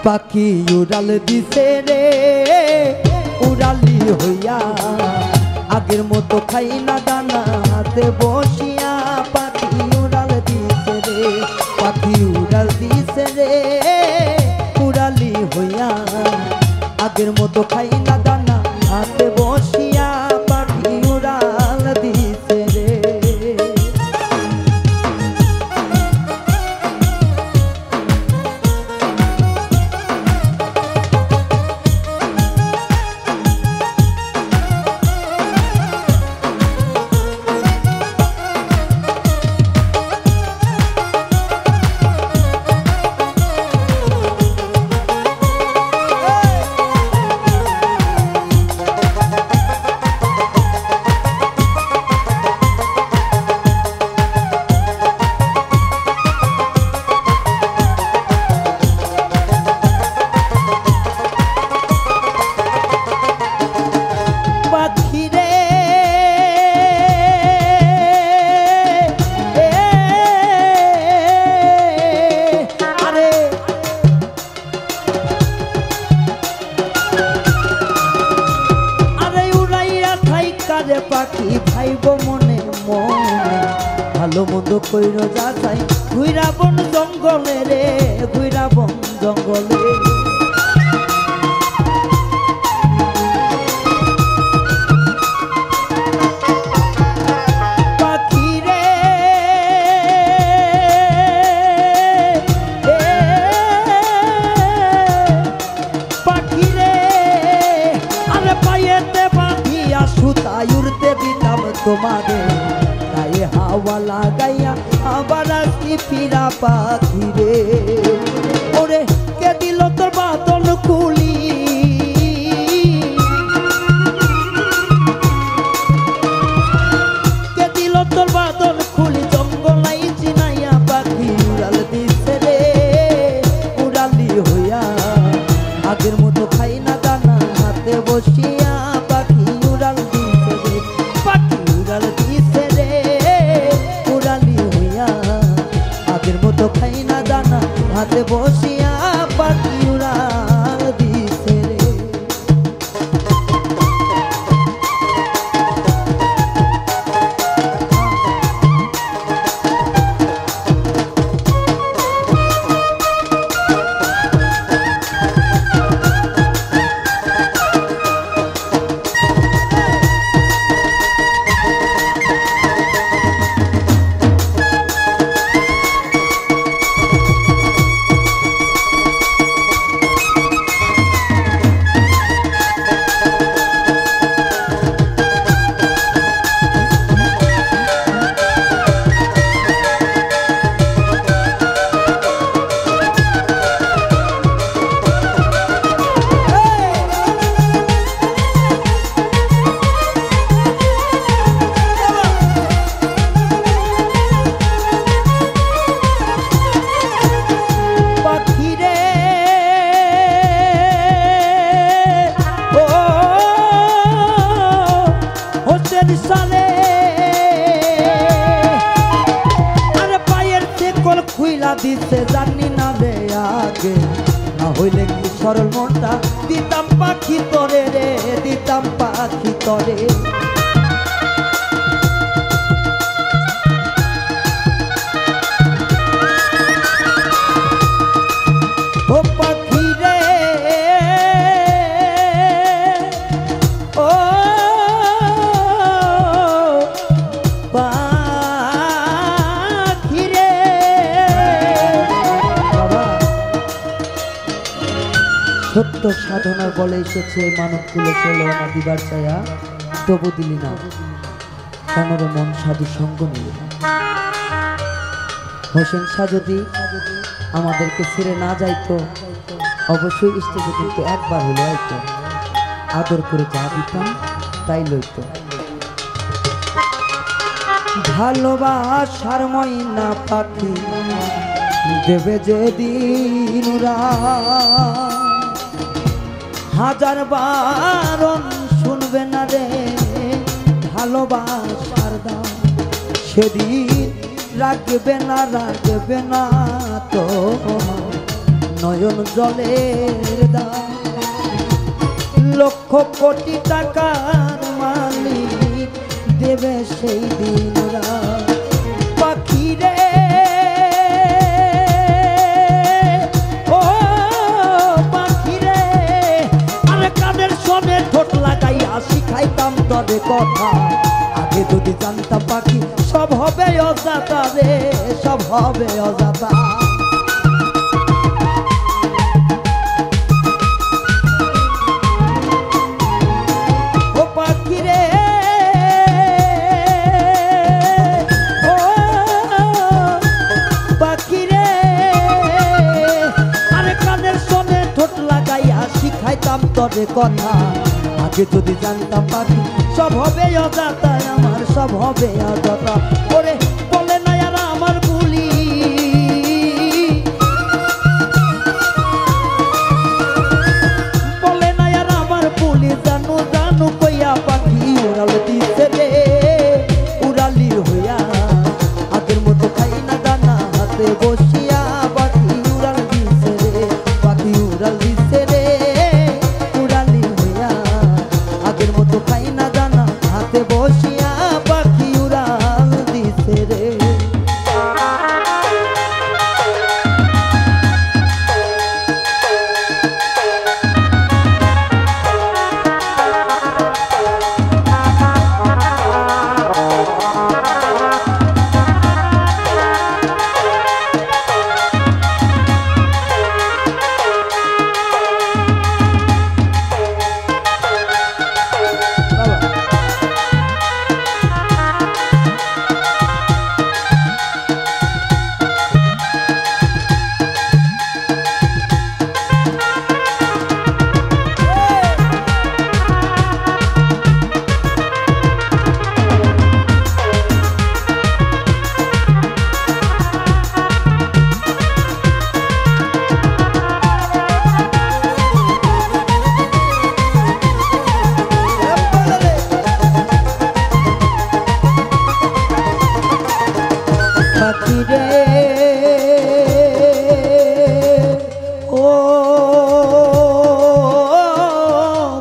পাখি উড়াল দিছে রে উড়ালি হইয়া আগের মতো খাই না দানা হাতে বসিয়া পাখি উড়াল দিছে রে পাখি উড়াল দিছে রে উড়ালি হইয়া আগের মতো খাই না দানা হাতে বসিয়া পাখি উড়াল দিছে রে পাখি ভাইব মনে মনে ভালো মন্দ কইর যাচাই ঘুইরা বন জঙ্গলে রে ঘুইরা বন জঙ্গলে পাখি রে পাখি রে আরে পায়েতে বাঁধিয়া সুতায় উড়তে দিতাম তোমাদের গায়ে হাওয়া লাগাইয়া আবার আসি ফিরা পাখি রে ওরে কে দিল তোর বাদন খুলি কে দিল তোর বাদন খুলি জঙ্গলাই চিনাইয়া পাখি উড়াল দিছে রে উড়ালি হইয়া আগের মতো খাই না দানা হাতে বসিয়া পাখি উড়াল দিছে রে পাখি উড়াল দিছে রে উড়ালি হইয়া আগের মতো খাই না দানা হাতে বসিয়া পাখি উড়াল দিছে রে দিতে জানি না রে আগে না হইলে কি সরল মনটা দিতাম পাখি তরে রে দিতাম পাখি তরে ও পাখি রে ও সত্য সাধনার বলে এসেছে মানবকুলে চলো না দিবার চায়া তবু দিলি না কানরে মন সাধু সঙ্গ নিল হোসেন শাহ যদি আমাদেরকে ছেড়ে না যাইতো অবশ্যই স্টেজে কিন্তু একবার হলে আইতো আদর করে যা দিতাম তাই লইতো ভালোবাসার ময়না পাখি দেবে যেদিন হাজার বারণ শুনবে না রে ভালোবাসার দাম সেদিন রাখবে না তো নয়ন জলের দাম। লক্ষ কোটি টাকার মালিক দেবে সেই দিন রাত। পাখি রে ও পাখি রে, আরে কানের সনে ঠোঁট লাগাইয়া শিখাইতাম তবে কথা। আগে যদি জানতাম পাখি সব হবে অজাতা রে, সব হবে অজাতা। ও পাখি রে ও পাখি রে, আরে কানের সনে ঠোঁট লাগাইয়া শিখাইতাম তবে কথা। আগে যদি জানতাম পাখি সব হবে অজাতা, আমার সব হবে অজাতা। ওরে বলে না আর আমার বুলি, বলে না আর আমার বুলি, জানু জানু কইয়া পাখি উড়াল দিছে রে, উড়ালি হইয়া। আগের মতো খাই না দানা হাতে বসিয়া, পাখি উড়াল দিছে রে, পাখি উড়াল দিছে রে, উড়ালি হইয়া। আগের মতো খাই না দানা হাতে বসিয়া, পাখি উড়াল দিছে রে। পাখি রে ও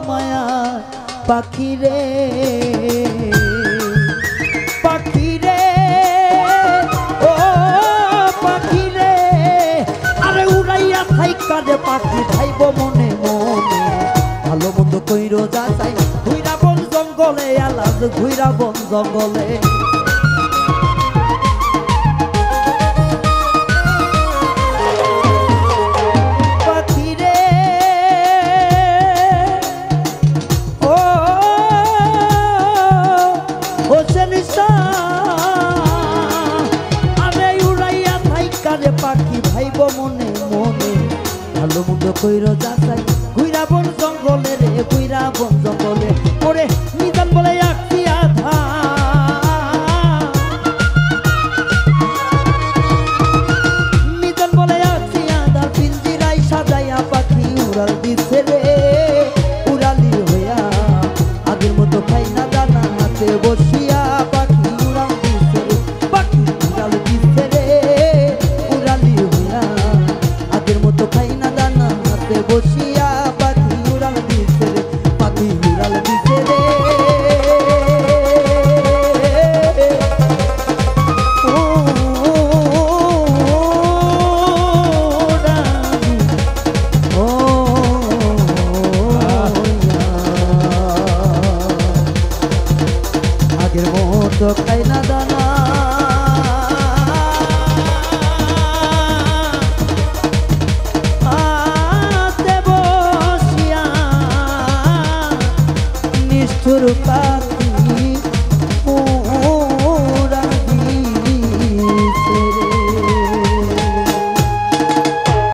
মায়া পাখি রে, পাখি রে ও পাখি রে, আরে উড়াইয়া থাইকা রে পাখি ভাইব মনে মনে। ভালো মন্দ কইরো যা চাই ঘুইরা বন জঙ্গলে, আলাদ ঘুইরা বন জঙ্গলে। পাখি ভাইব মনে মনে, ভালো মন্দ কইরো যাচাই ঘুইরা বন জঙ্গলে রে, ঘুইরা বন জঙ্গলে। ওরে নিজান বলে আঁকছি আধা, নিজান বলে আঁকছি আধা, পিঞ্জিরাই সাজাইয়া পাখি উড়াল দিছে রে, উড়ালি হইয়া। আগের মতো খাই না দানা হাতে বসিয়া, পাখি উড়াল দিছে রে, পাখি উড়াল দিছে রে, উড়ালি হইয়া। আগের মতো খাই না দানা হাতে বসিয়া, পাখি উড়াল দিছে রে, পাখি উড়াল দিছে রে। ও আগের মতো খাই না দানা হাতে বসিয়া, নিষ্ঠুর